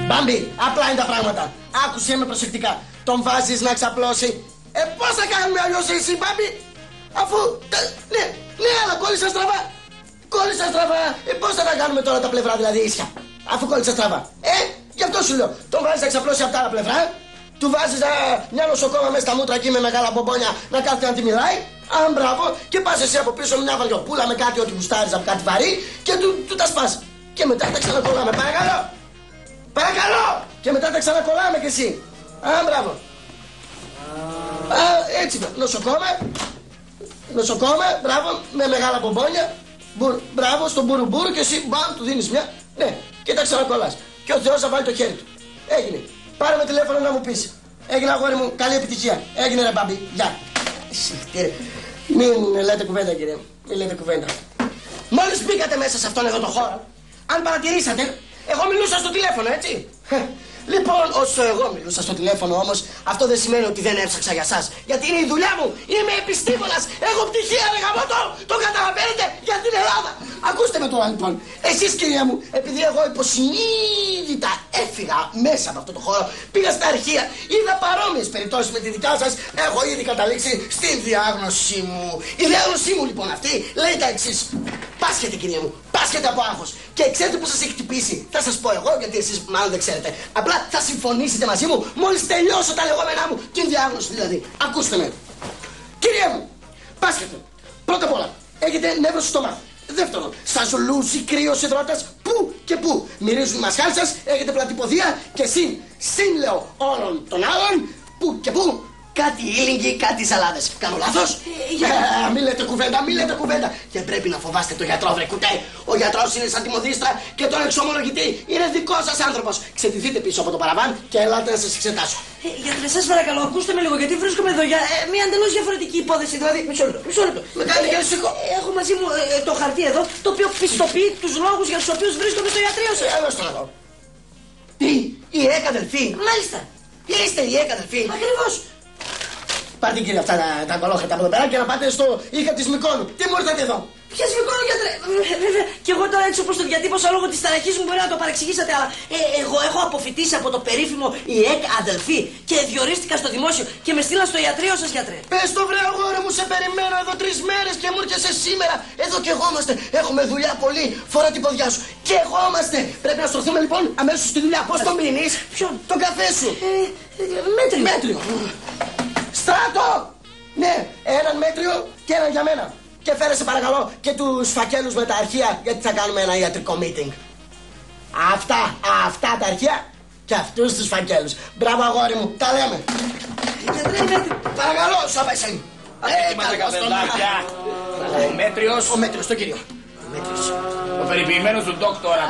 Μπάμπη, απλά είναι τα πράγματα. Άκουσε με προσεκτικά. Τον βάζεις να ξαπλώσει. Πώς θα κάνουμε αλλιώς εσύ, Μπάμπι, αφού. Ναι, αλλά κόλλησα στραβά. Κόλλησα στραβά. Πώς θα τα κάνουμε τώρα τα πλευρά δηλαδή ίσια, αφού κόλλησα στραβά. Γι' αυτό σου λέω. Τον βάζεις να ξαπλώσει από τα άλλα πλευρά. Του βάζεις μια νοσοκόμα μέσα στα μούτρα εκεί με μεγάλα μπομπόνια να κάθεται να τη μιλάει. Αν μπράβο, και πας εσύ από πίσω με μια βαριοπούλα με κάτι ό,τι γουστάρεις από κάτι βαρύ και του τα σπάς. Και μετά τα ξανακολλάμε. Παρακαλώ! Παρακαλώ! Και μετά τα ξανακολλάμε κι εσύ. Αν μπράβο. Έτσι, νοσοκόμα, μπράβο, με μεγάλα μπομπόνια. Μπράβο, στον μπουρουμπουρου και εσύ μπαμ, του δίνεις μια. Ναι, και τα ξανακολλάς. Και ο Θεός θα βάλει το χέρι του. Έγινε. Πάρε με τηλέφωνο να μου πεις. Έγινε, αγόρι μου, καλή επιτυχία. Έγινε, ρε Μπάμπη, γεια. Μην λέτε κουβέντα, κύριε. Μην λέτε κουβέντα. Μόλις μπήκατε μέσα σε αυτόν εδώ το χώρο, αν παρατηρήσατε, εγώ μιλούσα στο τηλέφωνο, έτσι. Λοιπόν, όσο εγώ μιλούσα στο τηλέφωνο όμως, αυτό δεν σημαίνει ότι δεν έψαξα για σας. Γιατί είναι η δουλειά μου, είμαι επιστήμονας, έχω πτυχία, ρε γαμώτο, το καταλαβαίνετε, για την Ελλάδα. Ακούστε με τώρα λοιπόν, εσείς κυρία μου, επειδή εγώ υποσυνείδητα έφυγα μέσα από αυτό το χώρο, πήγα στα αρχεία, είδα παρόμοιες περιπτώσεις με τη δικιά σας, έχω ήδη καταλήξει στη διάγνωσή μου. Η διάγνωσή μου λοιπόν αυτή λέει τα εξής. Πάσχετε κυρία μου, πάσχετε από άγχος. Και ξέρετε που σας έχει χτυπήσει. Θα σας πω εγώ, γιατί εσείς μάλλον δεν ξέρετε. Απλά θα συμφωνήσετε μαζί μου μόλις τελειώσω τα λεγόμενά μου. Την διάγνωση δηλαδή. Ακούστε με. Κυρία μου, πάσχετε. Πρώτα απ' όλα, έχετε νεύρο στο στομάχι. Δεύτερον, σας λούζει κρύος υδρότας πού και πού. Μυρίζουν οι μασχάλοι σας, έχετε πλατυποδία και συν λέω όλων των άλλων πού και πού. Κάτι ήλιγγι, κάτι ζαλάδες. Κάνω λάθος? Μη λέτε κουβέντα. Και πρέπει να φοβάστε τον γιατρό, βρε κουτέ. Ο γιατρός είναι σαν τη μοδίστρα και τον εξομολογητή είναι δικός σας άνθρωπος. Ξετηθείτε πίσω από το παραβάν και ελάτε να σας εξετάσω. Γιατρέ, σας παρακαλώ, ακούστε με λίγο, γιατί βρίσκομαι εδώ για μια εντελώς διαφορετική υπόθεση. Δηλαδή, μισό λεπτό. Με κάνει και σηκώ. Έχω μαζί μου το χαρτί εδώ, το οποίο πιστοποιεί τους λόγους για τους οποίους βρίσκομαι στο ιατρείο σας. Έλα στο εδώ. Τι, η έκαδελφή? Μάλιστα. Είστε η έκαδελφή? Ακριβώς. Πάρτε κύριε αυτά τα κολόχαρτα από εδώ πέρα και να πάτε στο Είχα της Μικόνου. Τι μου ήρθατε εδώ? Ποιες Μικόνου, γιατρέ? Βέβαια, και εγώ τώρα έτσι όπως το διατύπωσα λόγω της ταραχής μου μπορεί να το παρεξηγήσατε, αλλά εγώ έχω αποφοιτήσει από το περίφημο ΙΕΚ αδελφή και διορίστηκα στο δημόσιο και με στείλαν στο ιατρείο σας, γιατρέ. Πες το βρε αγόρι μου, σε περιμένω εδώ 3 μέρες και μου έρχεσαι σήμερα. Εδώ κι εγώ είμαστε. Έχουμε δουλειά πολύ. Φορά την ποδιά σου. Και εγώ είμαστε. Πρέπει να στρωθούμε λοιπόν αμέσως στη δουλειά. Πώς το μείνεις? Ποιον? Τον καφέ σου. Μέτριο. Στράτο! Ναι, έναν μέτριο και έναν για μένα. Και φέρεσαι παρακαλώ και τους φακέλους με τα αρχεία, γιατί θα κάνουμε ένα ιατρικό meeting. Αυτά τα αρχεία και αυτούς τους φακέλους. Μπράβο αγόρι μου, τα λέμε. Γιατρέ, μέτριο. Παρακαλώ, σώπα εσύ. Έτοιμα τα καπελάκια. Ο μέτριος. Ο μέτριος, το κύριο. Ο περιποιημένος του ντόκτορα.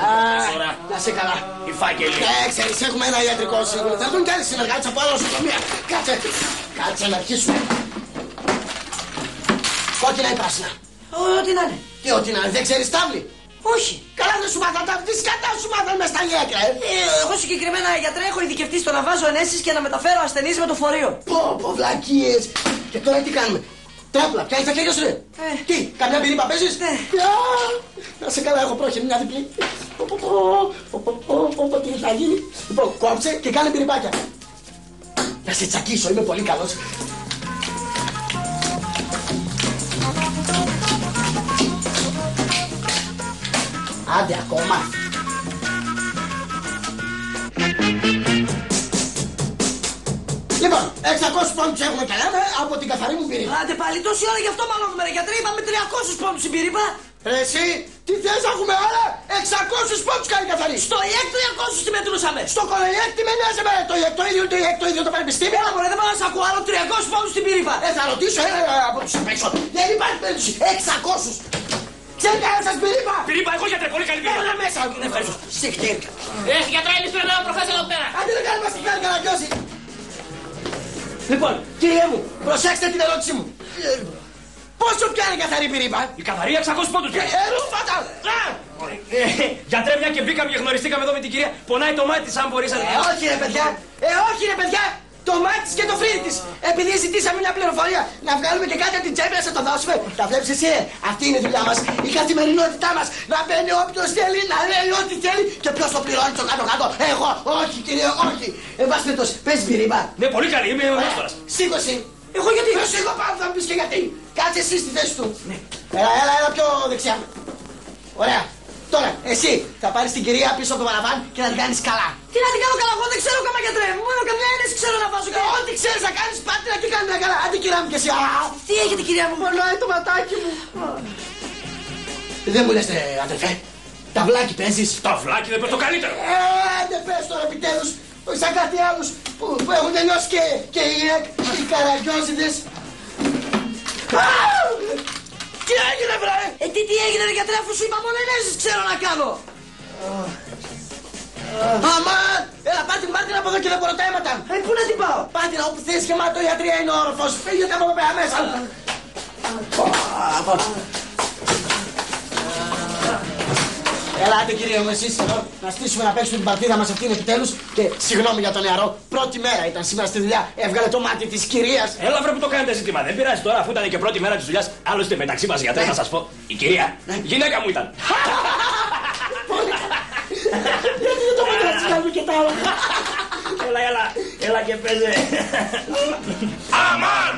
Να σε καλά. Οι φάκελοι. Ξέρεις, έχουμε ένα ιατρικό σύμβουλο. Θα έρθουν κι άλλοι συνεργάτες από άλλα νοσοκομεία. Κάτσε να αρχίσουμε. Κόκκινα ή πράσινα? Ό,τι να είναι. Τι ό,τι να είναι, δεν ξέρεις τάβλη? Όχι. Καλά δεν σου μάθαν τάβλη, τι σκατά σου μάθαν μες στα γέκρα, Εγώ συγκεκριμένα, γιατρέ, έχω ειδικευτεί στο να βάζω ενέσεις και να μεταφέρω ασθενείς με το φορείο. Πω, βλακίες. Και τώρα τι κάνουμε? Τράπλα, πιάνεις τα χέρια σου, ρε. Τι, καμιά μπυρίμπα παίζεις? Ναι. Να σε καλά, έχω πρόχειρη μια διπλή. Τι θα γίνει? Λοιπόν, κόψε και κάνε μπυριμπάκια. Να σε τσακίσω, είμαι πολύ καλός. Άντε ακόμα. Λοιπόν, 600 πόντους έχουμε και λέμε από την καθαρή μου πυρήπα. Άντε πάλι, τόση ώρα γι' αυτό μάλλον ρε γιατρέ, είπαμε 300 πόντους στην πυρήπα. Εσύ, τι θες να έχουμε άλλα? 600 πόντους κάνει καθαρή. Στο ΙΕΚ 300 τη μετρούσαμε. Στο κολεγιέκ τι με νοιάζει εμένα? Το ίδιο το πανεπιστήμιο. Έλα μωρέ, δεν πάω να σ' ακούω άλλο 300 πόντους στην πυρήπα. Θα ρωτήσω από τους απέξω. Δεν υπάρχει περίπτωση. 600. Ξέρετε κανένα σας πυρήπα? Πυρήπα, εγώ γιατρέ, πολύ καλή πυρήπα. Έλα μέσα. Ευχαριστώ. Συγχτήρια. Γιατρέ, εμείς πρέπει να προχθές εδώ πέρα. Άντε να κάνουμε στην κάρτα να γιώσει. Λοιπόν, κύριε μου, προσέξτε την ερώτησή μου. Πόσο πιάνει η καθαρή πυρήπα? Η καθαρή 600 πόντους. Ρούφατα! Γιατρέ, μια και μπήκαμε και γνωριστήκαμε εδώ με την κυρία, πονάει το μάτι της, αν μπορείς να... Όχι ρε παιδιά, όχι ρε παιδιά. το μάτι της και το φρύδι της. Επειδή ζητήσαμε μια πληροφορία να βγάλουμε και κάτι από την τσέπη να σε το δώσουμε. Τα βλέπεις εσύ, αυτή είναι η δουλειά μας. Η καθημερινότητά μας. Να μπαίνει όποιος θέλει, να λέει ό,τι θέλει και ποιος το πληρώνει στο κάτω-κάτω. Εγώ, όχι κύριε, όχι. Εν πάση περιπτώσει, παίζεις μπυρίμπα. Ναι, πολύ καλή, είμαι ο Μάστορας. Σήκωσε. Εγώ γιατί. Εγώ πάω, θα μου πεις και γιατί. Κάτσε εσύ στη θέση του. Έλα πιο δεξιά. Ωραία. Τώρα, εσύ θα πάρεις την κυρία πίσω από το παραβάν και να την κάνεις καλά. Τι να την κάνω καλά, εγώ δεν ξέρω κάμα γιατρέ. Μόνο καμιά ένεση ξέρω να βάζω και. Ό,τι ξέρεις να κάνεις, πάτε να την κάνεις καλά. Άντε κυρία μου και εσύ. Τι έχετε κυρία μου. Πονάει το ματάκι μου. Δεν μου λες αδερφέ, ταυλάκι παίζεις. Ταυλάκι δεν πες το καλύτερο. Δεν πες τώρα επιτέλους. Όχι σαν κάτι άλλους που έχουν τελειώσει και οι ΕΚ, οι καραγκιόζιδες. Τι έγινε βρε! Τι έγινε ρε γιατρέ, αφού σου είπα μόνο ενέσεις ξέρω να κάνω. Αμάν! Έλα πάρ' την από εδώ και δεν μπορώ τα αίματα. Πού να την πάω. Πάτε να όπου θες γεμάτο ιατρία είναι ο όροφος. Φύγετε από εδώ πέρα μέσα. Ελάτε κύριε μου εσείς εδώ να στήσουμε να παίξουμε την παρτίδα μας αυτήν επιτέλους. Και συγγνώμη για τον νεαρό, πρώτη μέρα ήταν σήμερα στη δουλειά. Έβγαλε το μάτι της κυρίας. Έλα βρε που το κάνετε ζήτημα. Δεν πειράζει τώρα αφού ήταν και πρώτη μέρα της δουλειάς. Άλλωστε μεταξύ μας γιατρέ να σας πω. Η κυρία, γυναίκα μου ήταν. Γιατί δεν το μεταξύ και τα άλλα. Έλα και παίζε. Αμάν!